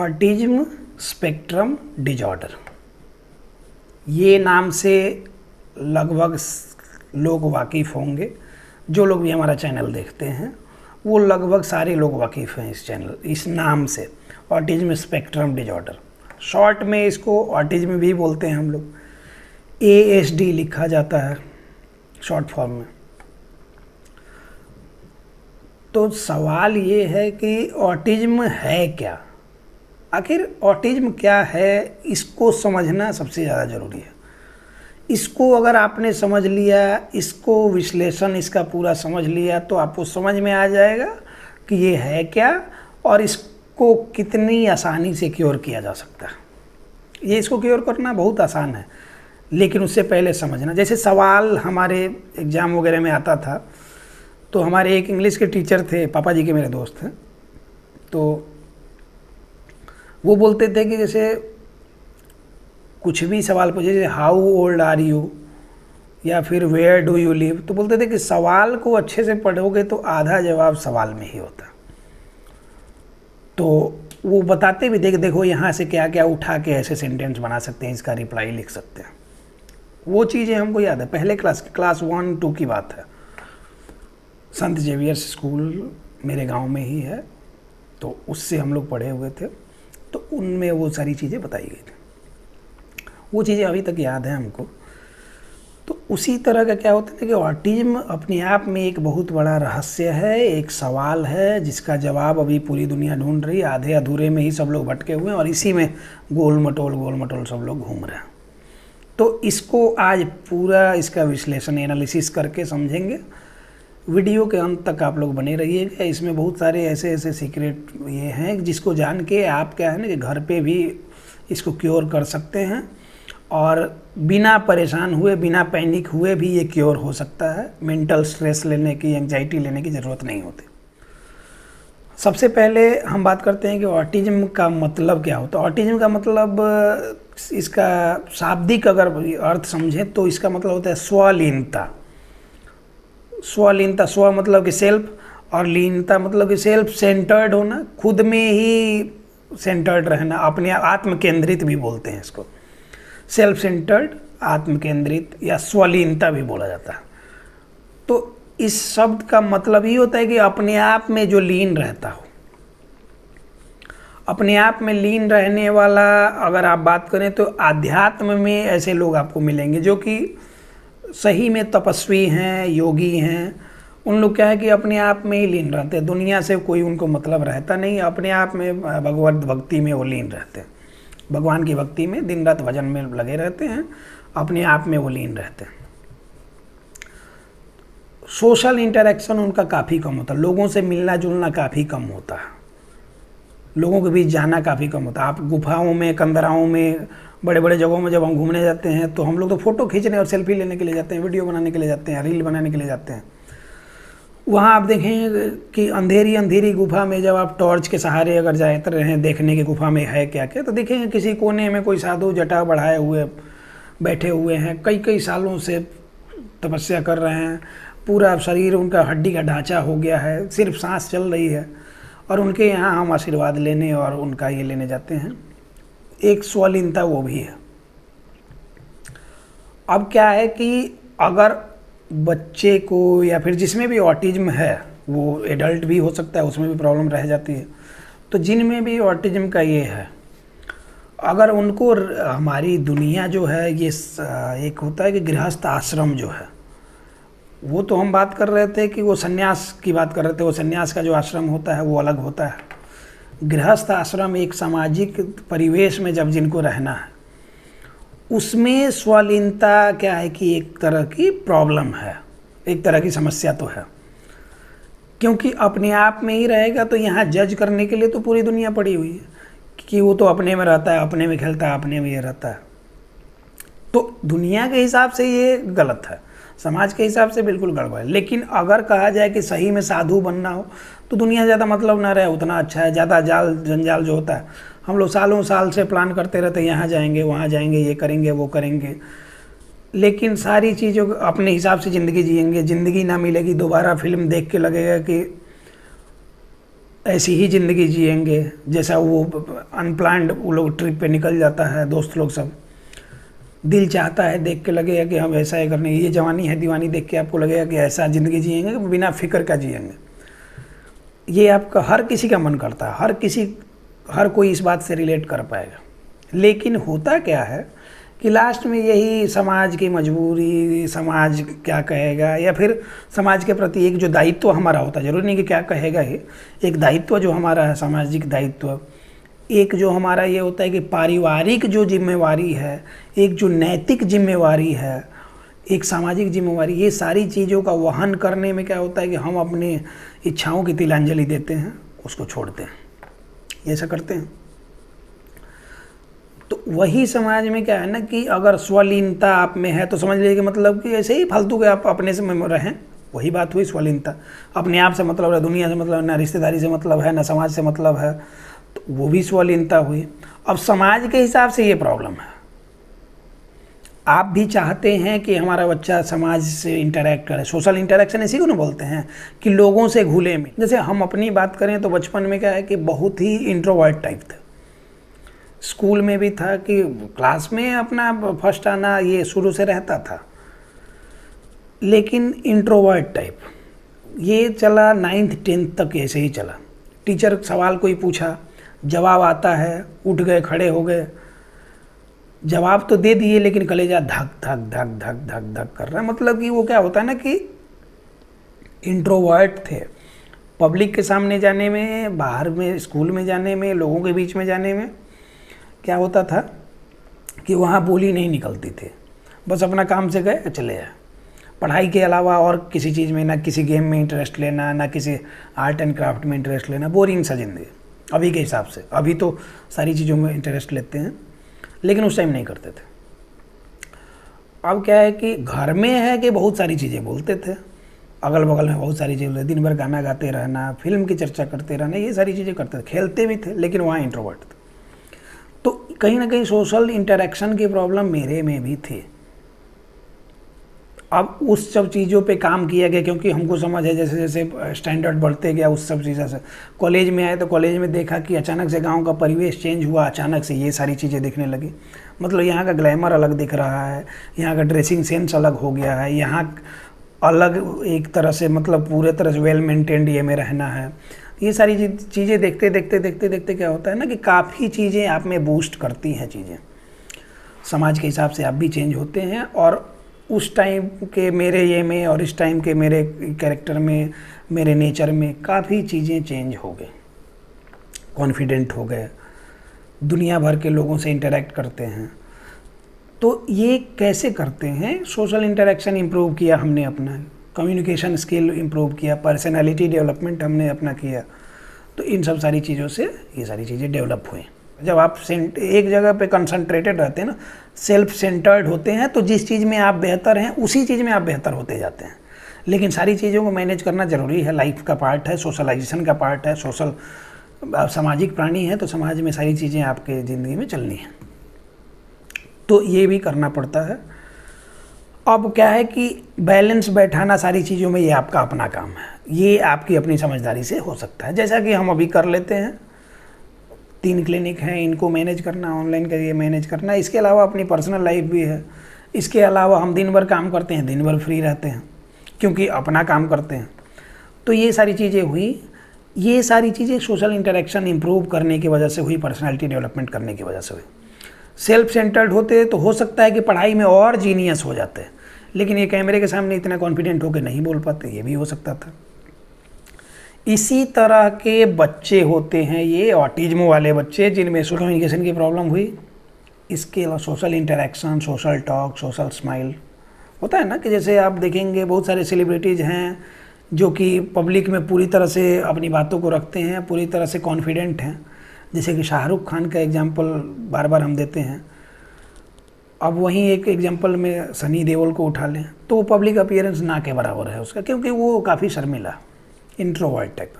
Autism spectrum disorder, ये नाम से लगभग लोग वाकिफ़ होंगे। जो लोग भी हमारा चैनल देखते हैं वो लगभग सारे लोग वाकिफ़ हैं इस नाम से, ऑटिज्म स्पेक्ट्रम डिजॉर्डर। शॉर्ट में इसको ऑटिज्म भी बोलते हैं हम लोग, ASD लिखा जाता है शॉर्ट फॉर्म में। तो सवाल ये है कि ऑटिज्म है क्या, आखिर ऑटिज्म क्या है, इसको समझना सबसे ज़्यादा ज़रूरी है। इसको अगर आपने समझ लिया, इसको विश्लेषण इसका पूरा समझ लिया, तो आपको समझ में आ जाएगा कि ये है क्या और इसको कितनी आसानी से क्योर किया जा सकता है। ये इसको क्योर करना बहुत आसान है, लेकिन उससे पहले समझना। जैसे सवाल हमारे एग्ज़ाम वगैरह में आता था, तो हमारे एक इंग्लिश के टीचर थे, पापा जी के मेरे दोस्त हैं, तो वो बोलते थे कि जैसे कुछ भी सवाल पूछे, जैसे हाउ ओल्ड आर यू या फिर वेयर डू यू लिव, तो बोलते थे कि सवाल को अच्छे से पढ़ोगे तो आधा जवाब सवाल में ही होता। तो वो बताते भी थे कि देखो यहाँ से क्या क्या उठा के ऐसे सेंटेंस बना सकते हैं, इसका रिप्लाई लिख सकते हैं। वो चीज़ें हमको याद है, पहले क्लास 1-2 की बात है। संत जेवियर्स स्कूल मेरे गांव में ही है, तो उससे हम लोग पढ़े हुए थे, तो उनमें वो सारी चीज़ें बताई गई थी। वो चीज़ें अभी तक याद है हमको। तो उसी तरह का क्या होता है कि ऑटिज्म अपने आप में एक बहुत बड़ा रहस्य है, एक सवाल है जिसका जवाब अभी पूरी दुनिया ढूंढ रही है। आधे अधूरे में ही सब लोग भटके हुए हैं और इसी में गोल मटोल सब लोग घूम रहे हैं। तो इसको आज पूरा इसका विश्लेषण एनालिसिस करके समझेंगे। वीडियो के अंत तक आप लोग बने रहिएगा। इसमें बहुत सारे ऐसे सीक्रेट ये हैं जिसको जान के आप क्या है ना कि घर पे भी इसको क्योर कर सकते हैं और बिना परेशान हुए, बिना पैनिक हुए भी ये क्योर हो सकता है। मेंटल स्ट्रेस लेने की, एंजाइटी लेने की ज़रूरत नहीं होती। सबसे पहले हम बात करते हैं कि ऑटिज्म का मतलब क्या होता है। ऑटिज्म का मतलब, इसका शाब्दिक अगर अर्थ समझें तो इसका मतलब होता है स्वलीनता। स्वलीनता, स्व मतलब कि सेल्फ, और लीनता मतलब कि सेल्फ सेंटर्ड होना, खुद में ही सेंटर्ड रहना, अपने आत्म केंद्रित भी बोलते हैं इसको। सेल्फ सेंटर्ड, आत्म केंद्रित या स्वलीनता भी बोला जाता है। तो इस शब्द का मतलब ये होता है कि अपने आप में जो लीन रहता हो। अपने आप में लीन रहने वाला अगर आप बात करें तो आध्यात्म में ऐसे लोग आपको मिलेंगे जो कि सही में तपस्वी हैं, योगी हैं। उन लोग क्या है कि अपने आप में ही लीन रहते हैं, दुनिया से कोई उनको मतलब रहता नहीं, अपने आप में भगवत भक्ति में वो लीन रहते हैं, भगवान की भक्ति में दिन रात भजन में लगे रहते हैं, अपने आप में वो लीन रहते हैं। सोशल इंटरेक्शन उनका काफ़ी कम होता है, लोगों से मिलना जुलना काफ़ी कम होता है, लोगों के बीच जाना काफ़ी कम होता है। आप गुफाओं में, कंदराओं में, बड़े बड़े जगहों में जब हम घूमने जाते हैं तो हम लोग तो फ़ोटो खींचने और सेल्फी लेने के लिए जाते हैं, वीडियो बनाने के लिए जाते हैं, रील बनाने के लिए जाते हैं। वहाँ आप देखें कि अंधेरी अंधेरी गुफा में जब आप टॉर्च के सहारे अगर जाते रहें देखने की गुफा में है क्या क्या, तो देखेंगे किसी कोने में कोई साधु जटा बढ़ाए हुए बैठे हुए हैं, कई सालों से तपस्या कर रहे हैं, पूरा शरीर उनका हड्डी का ढांचा हो गया है, सिर्फ सांस चल रही है, और उनके यहाँ हम आशीर्वाद लेने और उनका ये लेने जाते हैं। एक स्वलीनता वो भी है। अब क्या है कि अगर बच्चे को या फिर जिसमें भी ऑटिज्म है, वो एडल्ट भी हो सकता है, उसमें भी प्रॉब्लम रह जाती है, तो जिनमें भी ऑटिज्म का ये है, अगर उनको हमारी दुनिया जो है ये एक होता है कि गृहस्थ आश्रम जो है, वो तो हम बात कर रहे थे कि वो सन्यास की बात कर रहे थे, वो सन्यास का जो आश्रम होता है वो अलग होता है। गृहस्थ आश्रम एक सामाजिक परिवेश में जब जिनको रहना है, उसमें स्वलीनता क्या है कि एक तरह की प्रॉब्लम है, एक तरह की समस्या तो है, क्योंकि अपने आप में ही रहेगा तो यहाँ जज करने के लिए तो पूरी दुनिया पड़ी हुई है कि वो तो अपने में रहता है, अपने में खेलता है, अपने में ये रहता है। तो दुनिया के हिसाब से ये गलत है, समाज के हिसाब से बिल्कुल गड़बड़ है। लेकिन अगर कहा जाए कि सही में साधु बनना हो तो दुनिया ज़्यादा मतलब ना रहे उतना अच्छा है। ज़्यादा जाल जंजाल जो होता है, हम लोग सालों साल से प्लान करते रहते हैं, यहाँ जाएंगे, वहाँ जाएंगे, ये करेंगे, वो करेंगे, लेकिन सारी चीज़ों को अपने हिसाब से ज़िंदगी जिएंगे। ज़िंदगी ना मिलेगी, दोबारा फिल्म देख के लगेगा कि ऐसी ही ज़िंदगी जिएंगे जैसा वो अनप्लान्ड वो लोग ट्रिप पे निकल जाता है, दोस्त लोग सब। दिल चाहता है देख के लगेगा कि हम ऐसा ही करने, ये जवानी है दीवानी देख के आपको लगेगा कि ऐसा ज़िंदगी जिएंगे बिना फिक्र का जिएंगे। ये आपका हर किसी का मन करता है, हर कोई इस बात से रिलेट कर पाएगा। लेकिन होता क्या है कि लास्ट में यही समाज की मजबूरी, समाज क्या कहेगा, या फिर समाज के प्रति एक जो दायित्व हमारा होता है, जरूरी नहीं कि क्या कहेगा ये, एक दायित्व जो हमारा है, सामाजिक दायित्व, एक जो हमारा ये होता है कि पारिवारिक जो जिम्मेवारी है, एक जो नैतिक जिम्मेवारी है, एक सामाजिक जिम्मेवारी, ये सारी चीज़ों का वहन करने में क्या होता है कि हम अपनी इच्छाओं की तिलांजलि देते हैं, उसको छोड़ते हैं, ऐसा करते हैं। तो वही समाज में क्या है ना कि अगर स्वलीनता आप में है तो समझ लीजिए कि मतलब कि ऐसे ही फालतू के आप अपने से रहें, वही बात हुई स्वलीनता। अपने आप से मतलब है, दुनिया से मतलब, ना रिश्तेदारी से मतलब है, ना समाज से मतलब है, तो वो भी स्वलीनता हुई। अब समाज के हिसाब से ये प्रॉब्लम है। आप भी चाहते हैं कि हमारा बच्चा समाज से इंटरेक्ट करे, सोशल इंटरेक्शन इसी को ना बोलते हैं कि लोगों से घुले मिले। जैसे हम अपनी बात करें तो बचपन में क्या है कि बहुत ही इंट्रोवर्ट टाइप थे। स्कूल में भी था कि क्लास में अपना फर्स्ट आना ये शुरू से रहता था, लेकिन इंट्रोवर्ट टाइप ये चला 9th 10th तक, ऐसे ही चला। टीचर सवाल कोई पूछा, जवाब आता है, उठ गए, खड़े हो गए, जवाब तो दे दिए लेकिन कलेजा धक धक धक धक धक धक कर रहा है। मतलब कि वो क्या होता है ना कि इंट्रोवर्ट थे। पब्लिक के सामने जाने में, बाहर में, स्कूल में जाने में, लोगों के बीच में जाने में क्या होता था कि वहाँ बोली नहीं निकलती थी, बस अपना काम से गए चले आए। पढ़ाई के अलावा और किसी चीज़ में, ना किसी गेम में इंटरेस्ट लेना, ना किसी आर्ट एंड क्राफ्ट में इंटरेस्ट लेना, बोरिंग सा जिंदगी अभी के हिसाब से। अभी तो सारी चीज़ों में इंटरेस्ट लेते हैं, लेकिन उस टाइम नहीं करते थे। अब क्या है कि घर में है कि बहुत सारी चीज़ें बोलते थे, अगल बगल में बहुत सारी चीज़ें, दिन भर गाना गाते रहना, फिल्म की चर्चा करते रहना, ये सारी चीज़ें करते थे, खेलते भी थे, लेकिन वहाँ इंट्रोवर्ट थे। तो कहीं ना कहीं सोशल इंटरेक्शन की प्रॉब्लम मेरे में भी थी। अब उस सब चीज़ों पे काम किया गया क्योंकि हमको समझ है, जैसे जैसे स्टैंडर्ड बढ़ते गया उस सब चीज़ों से। कॉलेज में आए तो कॉलेज में देखा कि अचानक से गांव का परिवेश चेंज हुआ, अचानक से ये सारी चीज़ें दिखने लगी। मतलब यहाँ का ग्लैमर अलग दिख रहा है, यहाँ का ड्रेसिंग सेंस अलग हो गया है, यहाँ अलग एक तरह से मतलब पूरे तरह से वेल मेंटेन्ड ये में रहना है। ये सारी चीज़ें देखते देखते देखते देखते क्या होता है ना कि काफ़ी चीज़ें आप में बूस्ट करती हैं चीज़ें। समाज के हिसाब से आप भी चेंज होते हैं, और उस टाइम के मेरे ये में और इस टाइम के मेरे कैरेक्टर में, मेरे नेचर में काफ़ी चीज़ें चेंज हो गए। कॉन्फिडेंट हो गए, दुनिया भर के लोगों से इंटरेक्ट करते हैं। तो ये कैसे करते हैं? सोशल इंटरेक्शन इम्प्रूव किया हमने अपना, कम्युनिकेशन स्किल इम्प्रूव किया, पर्सनालिटी डेवलपमेंट हमने अपना किया। तो इन सब सारी चीज़ों से ये सारी चीज़ें डेवलप हुई। जब आप एक जगह पे कंसंट्रेटेड रहते हैं ना, सेल्फ सेंटर्ड होते हैं, तो जिस चीज़ में आप बेहतर हैं उसी चीज़ में आप बेहतर होते जाते हैं। लेकिन सारी चीज़ों को मैनेज करना ज़रूरी है, लाइफ का पार्ट है, सोशलाइजेशन का पार्ट है। सामाजिक प्राणी है तो समाज में सारी चीज़ें आपके ज़िंदगी में चलनी है, तो ये भी करना पड़ता है। अब क्या है कि बैलेंस बैठाना सारी चीज़ों में, ये आपका अपना काम है, ये आपकी अपनी समझदारी से हो सकता है। जैसा कि हम अभी कर लेते हैं, 3 क्लिनिक हैं, इनको मैनेज करना, ऑनलाइन का ये मैनेज करना। इसके अलावा अपनी पर्सनल लाइफ भी है। इसके अलावा हम दिन भर काम करते हैं, दिन भर फ्री रहते हैं क्योंकि अपना काम करते हैं। तो ये सारी चीज़ें हुई, ये सारी चीज़ें सोशल इंटरेक्शन इम्प्रूव करने की वजह से हुई, पर्सनैलिटी डेवलपमेंट करने की वजह से हुई। सेल्फ सेंटर्ड होते तो हो सकता है कि पढ़ाई में और जीनियस हो जाते, लेकिन ये कैमरे के सामने इतना कॉन्फिडेंट होकर नहीं बोल पाते, ये भी हो सकता था। इसी तरह के बच्चे होते हैं ये ऑटिज्म वाले बच्चे, जिनमें सोशल कम्युनिकेशन की प्रॉब्लम हुई। इसके अलावा social interaction, social talk, social smile होता है ना कि जैसे आप देखेंगे बहुत सारे सेलिब्रिटीज़ हैं जो कि पब्लिक में पूरी तरह से अपनी बातों को रखते हैं, पूरी तरह से कॉन्फिडेंट हैं। जैसे कि शाहरुख खान का एग्जाम्पल बार बार हम देते हैं। अब वहीं एक एग्जाम्पल में सनी देओल को उठा लें तो वो पब्लिक अपीयरेंस ना के बराबर है उसका, क्योंकि वो काफ़ी शर्मिला, इंट्रोवर्ट टाइप।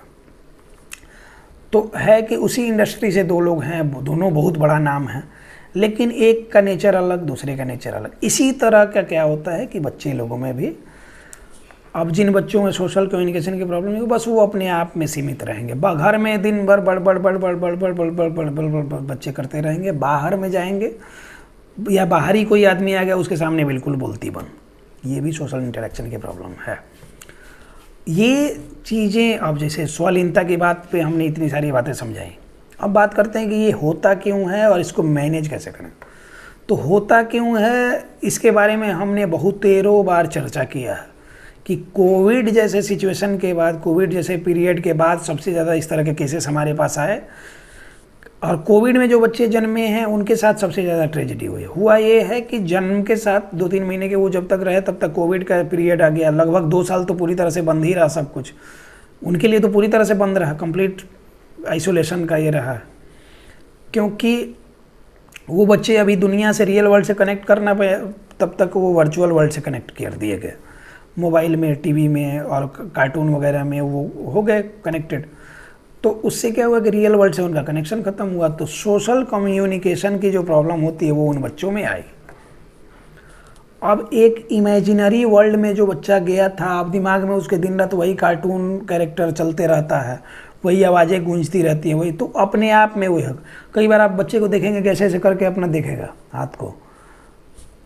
तो है कि उसी इंडस्ट्री से 2 लोग हैं, दोनों बहुत बड़ा नाम है, लेकिन एक का नेचर अलग, दूसरे का नेचर अलग। इसी तरह का क्या होता है कि बच्चे लोगों में भी अब जिन बच्चों में सोशल कम्युनिकेशन की प्रॉब्लम है बस वो अपने आप में सीमित रहेंगे, घर में दिन भर बड़ बड़ बड़ बड़ बड़ बड़ बड़ बड़ बड़ बड़ बड़ बड़ बच्चे करते रहेंगे, बाहर में जाएंगे या बाहर ही कोई आदमी आ गया उसके सामने बिल्कुल बोलती बंद, ये भी सोशल इंटरेक्शन की प्रॉब्लम है। ये चीज़ें, अब जैसे स्वलीनता की बात पे हमने इतनी सारी बातें समझाई, अब बात करते हैं कि ये होता क्यों है और इसको मैनेज कैसे करें। तो होता क्यों है इसके बारे में हमने बहुतेरों बार चर्चा किया है कि कोविड जैसे सिचुएशन के बाद, कोविड जैसे पीरियड के बाद सबसे ज़्यादा इस तरह के केसेस हमारे पास आए, और कोविड में जो बच्चे जन्मे हैं उनके साथ सबसे ज़्यादा ट्रेजेडी हुई। हुआ ये है कि जन्म के साथ 2-3 महीने के वो जब तक रहे तब तक कोविड का पीरियड आ गया, लगभग 2 साल तो पूरी तरह से बंद ही रहा सब कुछ, उनके लिए तो पूरी तरह से बंद रहा, कंप्लीट आइसोलेशन का ये रहा, क्योंकि वो बच्चे अभी दुनिया से, रियल वर्ल्ड से कनेक्ट करना पे, तब तक वो वर्चुअल वर्ल्ड से कनेक्ट कर दिए गए, मोबाइल में, टीवी में और कार्टून वगैरह में वो हो गए कनेक्टेड। तो उससे क्या हुआ कि रियल वर्ल्ड से उनका कनेक्शन ख़त्म हुआ, तो सोशल कम्युनिकेशन की जो प्रॉब्लम होती है वो उन बच्चों में आई। अब एक इमेजिनरी वर्ल्ड में जो बच्चा गया था, अब दिमाग में उसके दिन रात वही कार्टून कैरेक्टर चलते रहता है, वही आवाज़ें गूंजती रहती हैं, वही, तो अपने आप में वही। कई बार आप बच्चे को देखेंगे कैसे ऐसे करके अपना देखेगा हाथ को,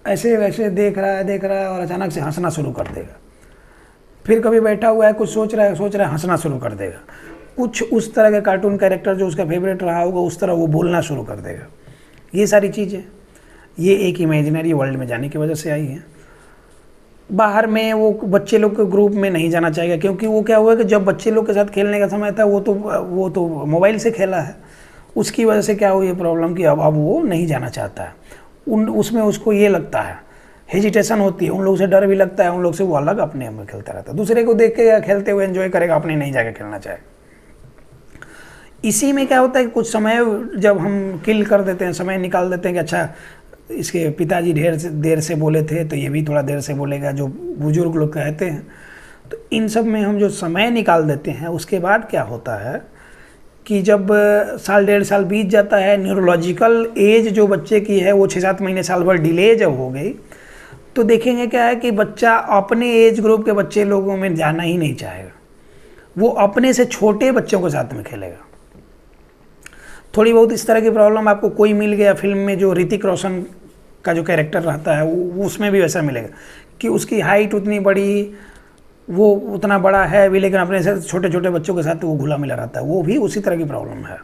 ऐसे वैसे देख रहा है और अचानक से हंसना शुरू कर देगा। फिर कभी बैठा हुआ है कुछ सोच रहा है हंसना शुरू कर देगा। कुछ उस तरह के कार्टून कैरेक्टर जो उसका फेवरेट रहा होगा उस तरह वो बोलना शुरू कर देगा। ये सारी चीज़ें ये एक इमेजिनरी वर्ल्ड में जाने की वजह से आई हैं। बाहर में वो बच्चे लोग के ग्रुप में नहीं जाना चाहिए, क्योंकि वो क्या हुआ कि जब बच्चे लोग के साथ खेलने का समय था वो तो मोबाइल से खेला है, उसकी वजह से क्या हुई प्रॉब्लम कि अब वो नहीं जाना चाहता है। उसमें उसको ये लगता है, हेजिटेशन होती है, उन लोगों से डर भी लगता है, उन लोग से वो अलग अपने में खेलता रहता है, दूसरे को देख के या खेलते हुए एंजॉय करेगा, अपने नहीं जाके खेलना चाहे। इसी में क्या होता है कि कुछ समय जब हम किल कर देते हैं, समय निकाल देते हैं कि अच्छा इसके पिताजी देर से बोले थे तो ये भी थोड़ा देर से बोलेगा, जो बुजुर्ग लोग कहते हैं, तो इन सब में हम जो समय निकाल देते हैं उसके बाद क्या होता है कि जब साल 1.5 साल बीत जाता है, न्यूरोलॉजिकल एज जो बच्चे की है वो 6-7 महीने साल भर डिले जब हो गई, तो देखेंगे क्या है कि बच्चा अपने एज ग्रुप के बच्चे लोगों में जाना ही नहीं चाहेगा, वो अपने से छोटे बच्चों के साथ में खेलेगा। थोड़ी बहुत इस तरह की प्रॉब्लम आपको कोई मिल गया फिल्म में, जो ऋतिक रोशन का जो कैरेक्टर रहता है उसमें भी वैसा मिलेगा कि उसकी हाइट उतनी बड़ी, वो उतना बड़ा है भी, लेकिन अपने से छोटे छोटे बच्चों के साथ वो घुला मिला रहता है, वो भी उसी तरह की प्रॉब्लम है।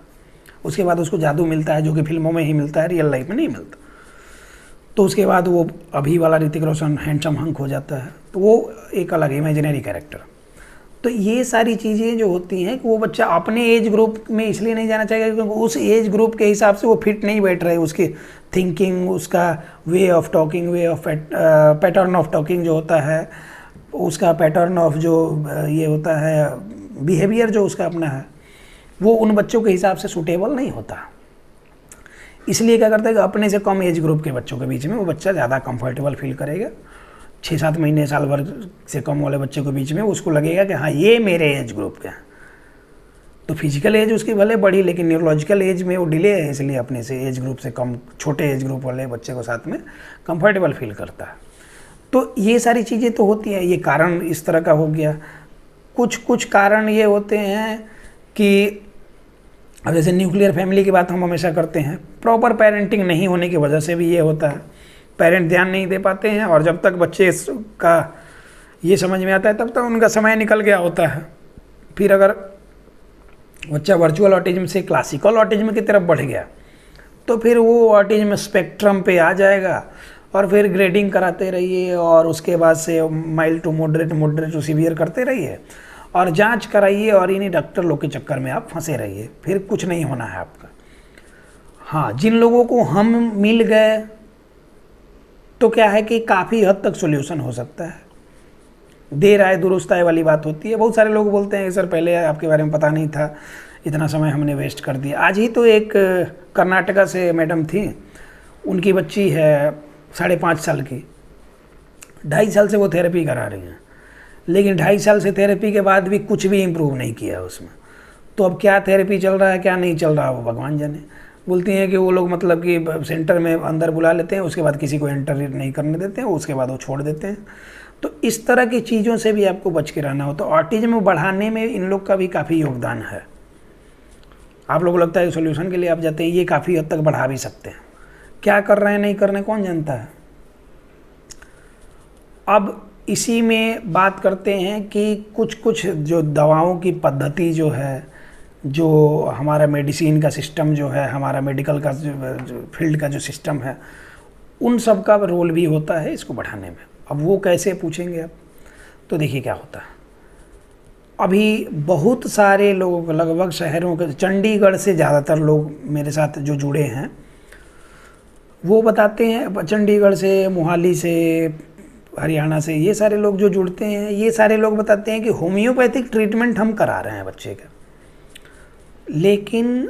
उसके बाद उसको जादू मिलता है जो कि फिल्मों में ही मिलता है, रियल लाइफ में नहीं मिलता। तो उसके बाद वो अभी वाला ऋतिक रोशन हैंडसम हंक हो जाता है, तो वो एक अलग इमेजिनरी कैरेक्टर। तो ये सारी चीज़ें जो होती हैं कि वो बच्चा अपने एज ग्रुप में इसलिए नहीं जाना चाहिए क्योंकि उस एज ग्रुप के हिसाब से वो फिट नहीं बैठ रहे, उसकी थिंकिंग, उसका way of talking, way of pattern of talking जो होता है, उसका पैटर्न ऑफ जो ये होता है बिहेवियर जो उसका अपना है, वो उन बच्चों के हिसाब से सूटेबल नहीं होता। इसलिए क्या करता है कि अपने से कम एज ग्रुप के बच्चों के बीच में वो बच्चा ज़्यादा कंफर्टेबल फील करेगा। 6-7 महीने साल भर से कम वाले बच्चे के बीच में उसको लगेगा कि हाँ ये मेरे एज ग्रुप के हैं। तो फिजिकल एज उसकी भले बढ़ी, लेकिन न्यूरोलॉजिकल एज में वो डिले है, इसलिए अपने से एज ग्रुप से कम छोटे एज ग्रुप वाले बच्चे को साथ में कंफर्टेबल फील करता है। तो ये सारी चीज़ें तो होती हैं, ये कारण इस तरह का हो गया। कुछ कारण ये होते हैं कि अब जैसे न्यूक्लियर फैमिली की बात हम हमेशा करते हैं, प्रॉपर पेरेंटिंग नहीं होने की वजह से भी ये होता है, पेरेंट ध्यान नहीं दे पाते हैं, और जब तक बच्चे का ये समझ में आता है तब तक उनका समय निकल गया होता है। फिर अगर बच्चा वर्चुअल ऑटिज्म से क्लासिकल ऑटिज्म की तरफ बढ़ गया तो फिर वो ऑटिज्म स्पेक्ट्रम पे आ जाएगा, और फिर ग्रेडिंग कराते रहिए, और उसके बाद से mild to moderate to severe करते रहिए, और जांच कराइए, और इन्हीं डॉक्टर लोग के चक्कर में आप फंसे रहिए, फिर कुछ नहीं होना है आपका। हाँ, जिन लोगों को हम मिल गए तो क्या है कि काफ़ी हद तक सॉल्यूशन हो सकता है। देर आए दुरुस्त आए वाली बात होती है। बहुत सारे लोग बोलते हैं कि सर पहले आपके बारे में पता नहीं था, इतना समय हमने वेस्ट कर दिया। आज ही तो एक कर्नाटका से मैडम थी, उनकी बच्ची है 5.5 साल की, 2.5 साल से वो थेरेपी करा रही हैं, लेकिन 2.5 साल से थेरेपी के बाद भी कुछ भी इम्प्रूव नहीं किया उसमें। तो अब क्या थेरेपी चल रहा है क्या नहीं चल रहा वो भगवान जाने। बोलती हैं कि वो लोग मतलब कि सेंटर में अंदर बुला लेते हैं, उसके बाद किसी को एंटर नहीं करने देते हैं, उसके बाद वो छोड़ देते हैं। तो इस तरह की चीज़ों से भी आपको बच के रहना हो। तो ऑटिज्म बढ़ाने में इन लोग का भी काफ़ी योगदान है। आप लोगों को लगता है कि सोल्यूशन के लिए आप जाते हैं, ये काफ़ी हद तक बढ़ा भी सकते हैं। क्या कर रहे हैं नहीं कर रहे हैं कौन जानता है। अब इसी में बात करते हैं कि कुछ जो दवाओं की पद्धति जो है, जो हमारा मेडिसिन का सिस्टम जो है, हमारा मेडिकल का जो फील्ड का जो सिस्टम है, उन सब का रोल भी होता है इसको बढ़ाने में। अब वो कैसे पूछेंगे आप, तो देखिए क्या होता है। अभी बहुत सारे लोग, लगभग शहरों के, चंडीगढ़ से ज़्यादातर लोग मेरे साथ जो जुड़े हैं वो बताते हैं, चंडीगढ़ से, मोहाली से, हरियाणा से, ये सारे लोग जो जुड़ते हैं, ये सारे लोग बताते हैं कि होम्योपैथिक ट्रीटमेंट हम करा रहे हैं बच्चे का, लेकिन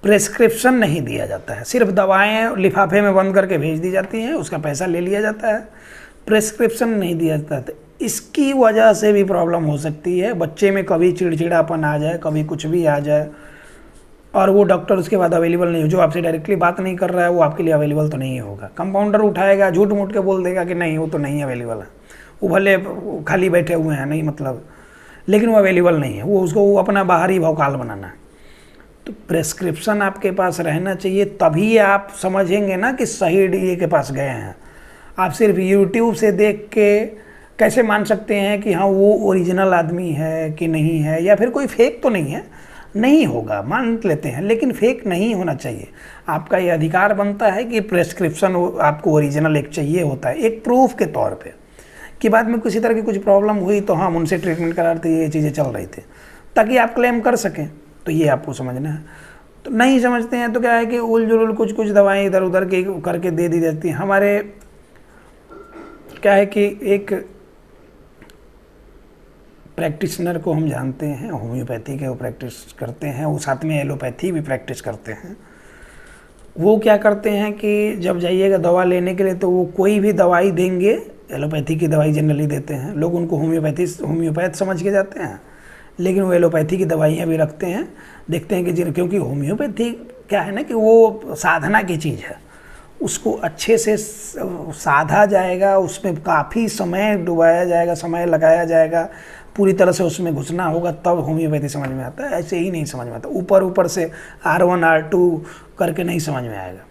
प्रेस्क्रिप्शन नहीं दिया जाता है। सिर्फ दवाएं लिफाफे में बंद करके भेज दी जाती हैं, उसका पैसा ले लिया जाता है, प्रेस्क्रिप्शन नहीं दिया जाता है। इसकी वजह से भी प्रॉब्लम हो सकती है। बच्चे में कभी चिड़चिड़ापन आ जाए, कभी कुछ भी आ जाए, और वो डॉक्टर उसके बाद अवेलेबल नहीं हो, जो आपसे डायरेक्टली बात नहीं कर रहा है वो आपके लिए अवेलेबल तो नहीं होगा। कंपाउंडर उठाएगा, झूठ मूठ के बोल देगा कि नहीं वो तो नहीं अवेलेबल है, वो भले खाली बैठे हुए हैं, नहीं मतलब, लेकिन वो अवेलेबल नहीं है, वो उसको वो अपना बाहरी भौकाल बनाना है। तो प्रेस्क्रिप्शन आपके पास रहना चाहिए, तभी आप समझेंगे ना कि सही डीए के पास गए हैं। आप सिर्फ यूट्यूब से देख के कैसे मान सकते हैं कि हाँ वो ओरिजिनल आदमी है कि नहीं है, या फिर कोई फेक तो नहीं है। नहीं होगा, मान लेते हैं, लेकिन फेक नहीं होना चाहिए। आपका ये अधिकार बनता है कि प्रेस्क्रिप्शन आपको ओरिजिनल एक चाहिए होता है, एक प्रूफ के तौर पे, कि बाद में किसी तरह की कुछ प्रॉब्लम हुई तो हम उनसे ट्रीटमेंट करा रहे थे, ये चीज़ें चल रही थी, ताकि आप क्लेम कर सकें। तो ये आपको समझना है। तो नहीं समझते हैं तो क्या है कि उल कुछ दवाएँ इधर उधर के करके दे दी जाती हैं। हमारे क्या है कि एक प्रैक्टिशनर को हम जानते हैं, होम्योपैथी के वो प्रैक्टिस करते हैं, वो साथ में एलोपैथी भी प्रैक्टिस करते हैं। वो क्या करते हैं कि जब जाइएगा दवा लेने के लिए तो वो कोई भी दवाई देंगे, एलोपैथी की दवाई जनरली देते हैं, लोग उनको होम्योपैथ समझ के जाते हैं, लेकिन वो एलोपैथी की दवाइयाँ भी रखते हैं। देखते हैं कि क्योंकि होम्योपैथी क्या है ना कि वो साधना की चीज़ है, उसको अच्छे से साधा जाएगा, उसमें काफ़ी समय डुबाया जाएगा, समय लगाया जाएगा, पूरी तरह से उसमें घुसना होगा, तब होम्योपैथी समझ में आता है। ऐसे ही नहीं समझ में आता, ऊपर से R1 R2 करके नहीं समझ में आएगा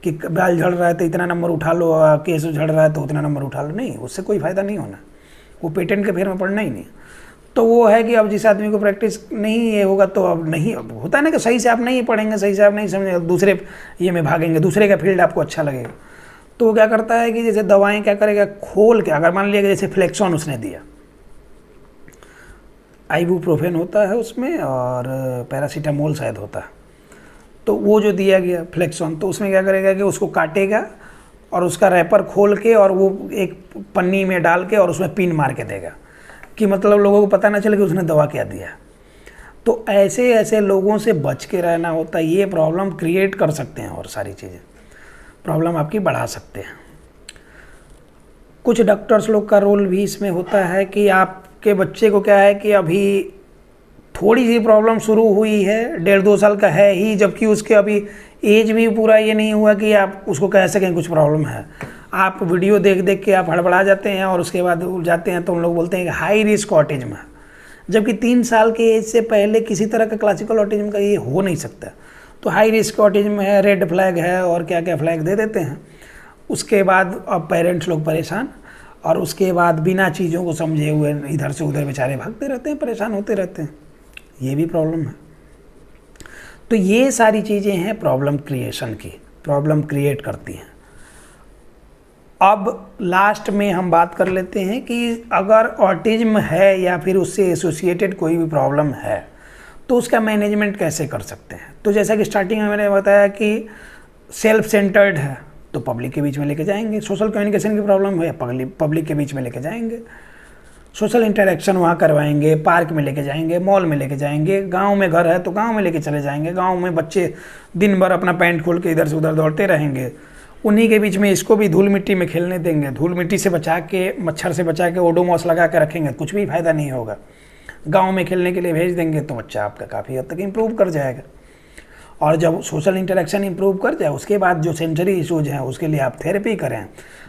कि बाल झड़ रहा है तो इतना नंबर उठा लो, केस झड़ रहा है तो उतना नंबर उठा लो, नहीं, उससे कोई फ़ायदा नहीं होना, वो पेटेंट के फेर में पड़ना ही नहीं। तो वो है कि अब जिस आदमी को प्रैक्टिस नहीं ये होगा तो अब नहीं, अब होता है ना कि सही से आप नहीं पढ़ेंगे, सही से आप नहीं समझेंगे, दूसरे ये में भागेंगे, दूसरे का फील्ड आपको अच्छा लगेगा। तो वो क्या करता है कि जैसे दवाएं क्या करेगा, खोल के, अगर मान लिया कि जैसे फ्लेक्सॉन उसने दिया, आइबुप्रोफेन होता है उसमें और पैरासीटामोल शायद होता है, तो वो जो दिया गया फ्लेक्सॉन, तो उसमें क्या करेगा कि उसको काटेगा और उसका रैपर खोल के और वो एक पन्नी में डाल के और उसमें पिन मार के देगा, कि मतलब लोगों को पता ना चले कि उसने दवा क्या दिया। तो ऐसे लोगों से बच के रहना होता है। ये प्रॉब्लम क्रिएट कर सकते हैं और सारी चीज़ें प्रॉब्लम आपकी बढ़ा सकते हैं। कुछ डॉक्टर्स लोग का रोल भी इसमें होता है कि आपके बच्चे को क्या है कि अभी थोड़ी सी प्रॉब्लम शुरू हुई है, 1.5-2 साल का है ही, जबकि उसके अभी एज भी पूरा ये नहीं हुआ कि आप उसको कह सकें कुछ प्रॉब्लम है। आप वीडियो देख के आप हड़बड़ा जाते हैं और उसके बाद जाते हैं तो उन लोग बोलते हैं कि हाई रिस्क ऑटिज्म है, जबकि 3 साल के एज से पहले किसी तरह का क्लासिकल ऑटिज्म का ये हो नहीं सकता। तो हाई रिस्क ऑटिज्म है, रेड फ्लैग है और क्या क्या फ्लैग दे देते हैं। उसके बाद अब पेरेंट्स लोग परेशान, और उसके बाद बिना चीज़ों को समझे हुए इधर से उधर बेचारे भागते रहते हैं, परेशान होते रहते हैं। ये भी प्रॉब्लम है। तो ये सारी चीज़ें हैं प्रॉब्लम क्रिएशन की, प्रॉब्लम क्रिएट करती हैं। अब लास्ट में हम बात कर लेते हैं कि अगर ऑटिज्म है या फिर उससे एसोसिएटेड कोई भी प्रॉब्लम है तो उसका मैनेजमेंट कैसे कर सकते हैं। तो जैसा कि स्टार्टिंग में मैंने बताया कि सेल्फ सेंटर्ड है तो पब्लिक के बीच में लेके जाएंगे, सोशल कम्युनिकेशन की प्रॉब्लम है पब्लिक के बीच में लेके जाएंगे, सोशल इंटरेक्शन वहाँ करवाएंगे, पार्क में लेके जाएंगे, मॉल में लेके जाएंगे, गांव में घर है तो गांव में लेके चले जाएंगे। गांव में बच्चे दिन भर अपना पैंट खोल के इधर से उधर दौड़ते रहेंगे, उन्हीं के बीच में इसको भी धूल मिट्टी में खेलने देंगे, धूल मिट्टी से बचा के, मच्छर से बचा के ओडोमॉस लगा के रखेंगे, कुछ भी फ़ायदा नहीं होगा। गाँव में खेलने के लिए भेज देंगे तो बच्चा आपका काफ़ी हद तक इम्प्रूव कर जाएगा। और जब सोशल इंटरेक्शन इंप्रूव कर जाए उसके बाद जो सेंसरी इशूज़ हैं उसके लिए आप थेरेपी करें,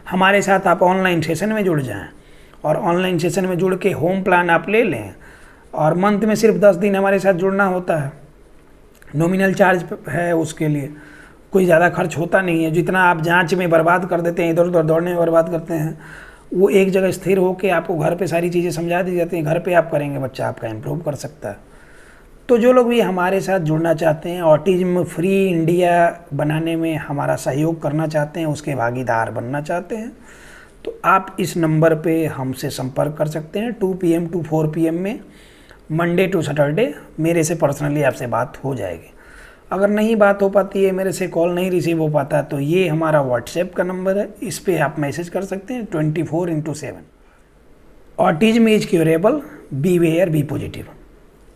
हमारे साथ आप ऑनलाइन सेशन में जुड़ जाएं और ऑनलाइन सेशन में जुड़ के होम प्लान आप ले लें, और मंथ में सिर्फ 10 दिन हमारे साथ जुड़ना होता है। नॉमिनल चार्ज है, उसके लिए कोई ज़्यादा खर्च होता नहीं है। जितना आप जांच में बर्बाद कर देते हैं, इधर उधर दौड़ने में बर्बाद करते हैं, वो एक जगह स्थिर होकर आपको घर पे सारी चीज़ें समझा दी जाती हैं। घर पे आप करेंगे, बच्चा आपका इम्प्रूव कर सकता है। तो जो लोग भी हमारे साथ जुड़ना चाहते हैं, ऑटिज्म फ्री इंडिया बनाने में हमारा सहयोग करना चाहते हैं, उसके भागीदार बनना चाहते हैं, तो आप इस नंबर पे हमसे संपर्क कर सकते हैं। 2 PM to 4 PM में मंडे टू सैटरडे मेरे से पर्सनली आपसे बात हो जाएगी। अगर नहीं बात हो पाती है, मेरे से कॉल नहीं रिसीव हो पाता, तो ये हमारा व्हाट्सएप का नंबर है, इस पे आप मैसेज कर सकते हैं 24/7। Autism is curable, be aware, be positive.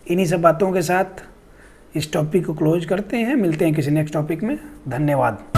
इन्हीं सब बातों के साथ इस टॉपिक को क्लोज करते हैं। मिलते हैं किसी नेक्स्ट टॉपिक में। धन्यवाद।